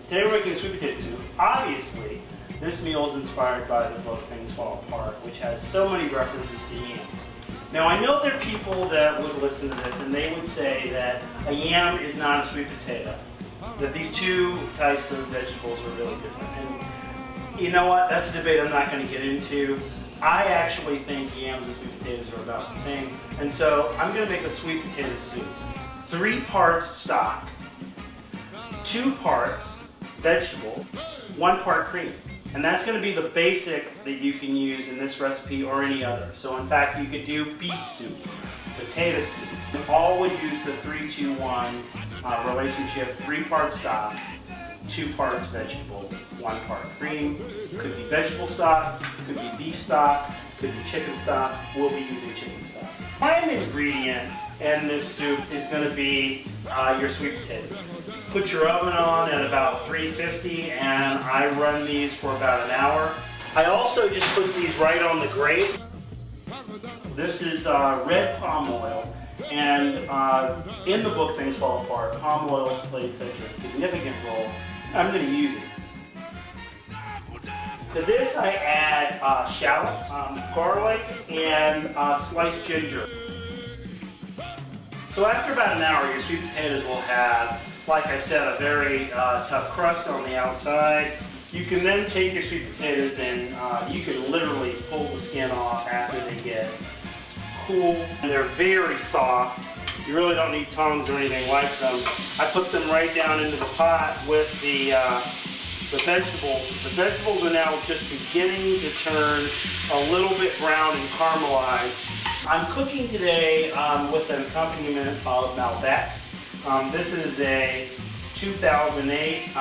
Today we're making sweet potato soup. Obviously, this meal is inspired by the book Things Fall Apart, which has so many references to yams. Now I know there are people that would listen to this and they would say that a yam is not a sweet potato. That these two types of vegetables are really different. And you know what? That's a debate I'm not going to get into. I actually think yams and sweet potatoes are about the same. And so I'm going to make a sweet potato soup. 3 parts stock, 2 parts vegetable, 1 part cream. And that's going to be the basic that you can use in this recipe or any other. So in fact, you could do beet soup, potato soup. You all would use the 3-2-1 relationship, 3 parts stock, 2 parts vegetable, 1 part cream. Could be vegetable stock, could be beef stock, could be chicken stock. We'll be using chicken stock. Prime ingredient in this soup is going to be your sweet potatoes. Put your oven on at about 350 and I run these for about an hour. I also just put these right on the grate. This is red palm oil, and in the book Things Fall Apart, palm oil plays such a significant role. I'm going to use it. To this I add shallots, garlic, and sliced ginger. So after about an hour, your sweet potatoes will have, like I said, a very tough crust on the outside. You can then take your sweet potatoes and you can literally pull the skin off after they get cool. And they're very soft. You really don't need tongs or anything like them. I put them right down into the pot with the vegetables. The vegetables are now just beginning to turn a little bit brown and caramelized. I'm cooking today with an accompaniment of Malbec. This is a 2008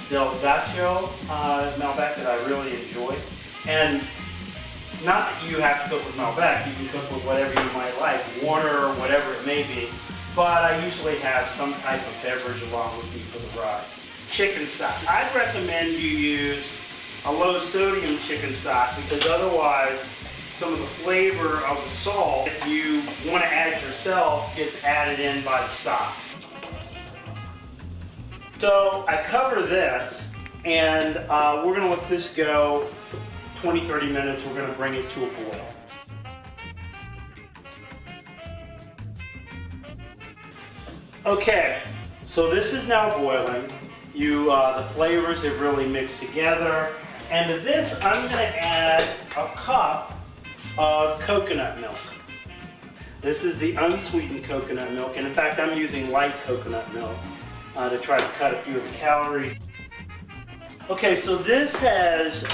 Del Gaccio Malbec that I really enjoy. And not that you have to cook with Malbec, you can cook with whatever you might like, water or whatever it may be. But I usually have some type of beverage along with me for the ride. Chicken stock. I'd recommend you use a low sodium chicken stock because otherwise some of the flavor of the salt that you want to add yourself gets added in by the stock. So I cover this and we're going to let this go 20-30 minutes. We're going to bring it to a boil. Okay, so this is now boiling. The flavors have really mixed together. And to this, I'm going to add a cup of coconut milk. This is the unsweetened coconut milk, and in fact, I'm using light coconut milk to try to cut a few of the calories. Okay, so this has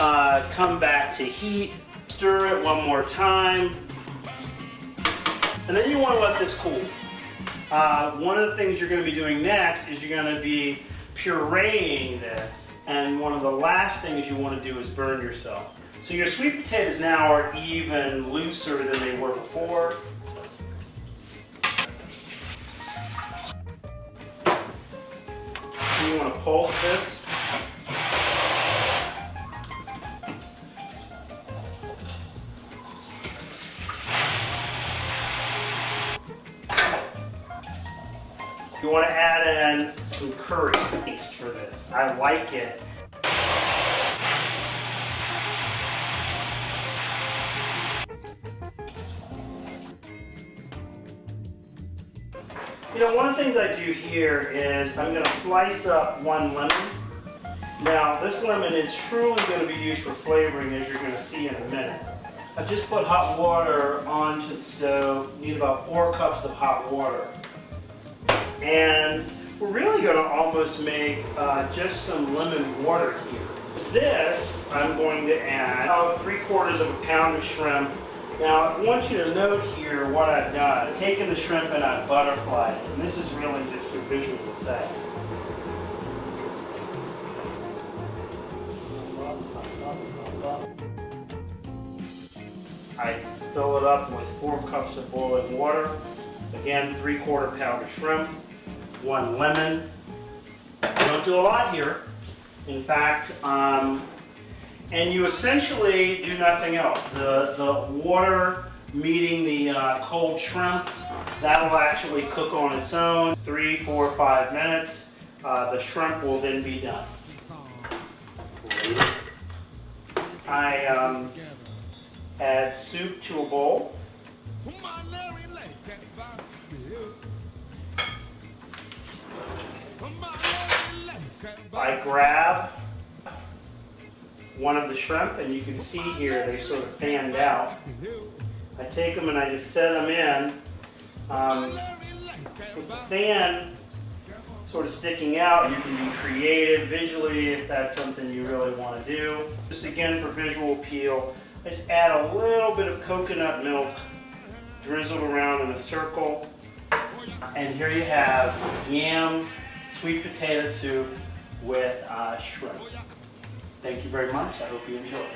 come back to heat. Stir it one more time, and then you want to let this cool. One of the things you're going to be doing next is you're going to be pureeing this, and one of the last things you want to do is burn yourself. So your sweet potatoes now are even looser than they were before. You want to pulse this. You want to add in some curry paste for this. I like it. You know, one of the things I do here is I'm going to slice up 1 lemon. Now, this lemon is truly going to be used for flavoring, as you're going to see in a minute. I've just put hot water onto the stove. You need about 4 cups of hot water. And we're really going to almost make just some lemon water here. This, I'm going to add about 3/4 of a pound of shrimp. Now, I want you to note here what I've done. I've taken the shrimp and I've butterflied it, and this is really just a visual effect. I fill it up with 4 cups of boiling water. Again, 3/4 pound of shrimp, 1 lemon. You don't do a lot here. In fact, and you essentially do nothing else. The water meeting the cold shrimp, that'll actually cook on its own. 3, 4, 5 minutes. The shrimp will then be done. I add soup to a bowl. I grab one of the shrimp, and you can see here they sort of fanned out. I take them and I just set them in with the fan sort of sticking out. You can be creative visually if that's something you really want to do. Just again for visual appeal, I just add a little bit of coconut milk drizzled around in a circle. And here you have yam sweet potato soup with shrimp. Thank you very much. I hope you enjoy.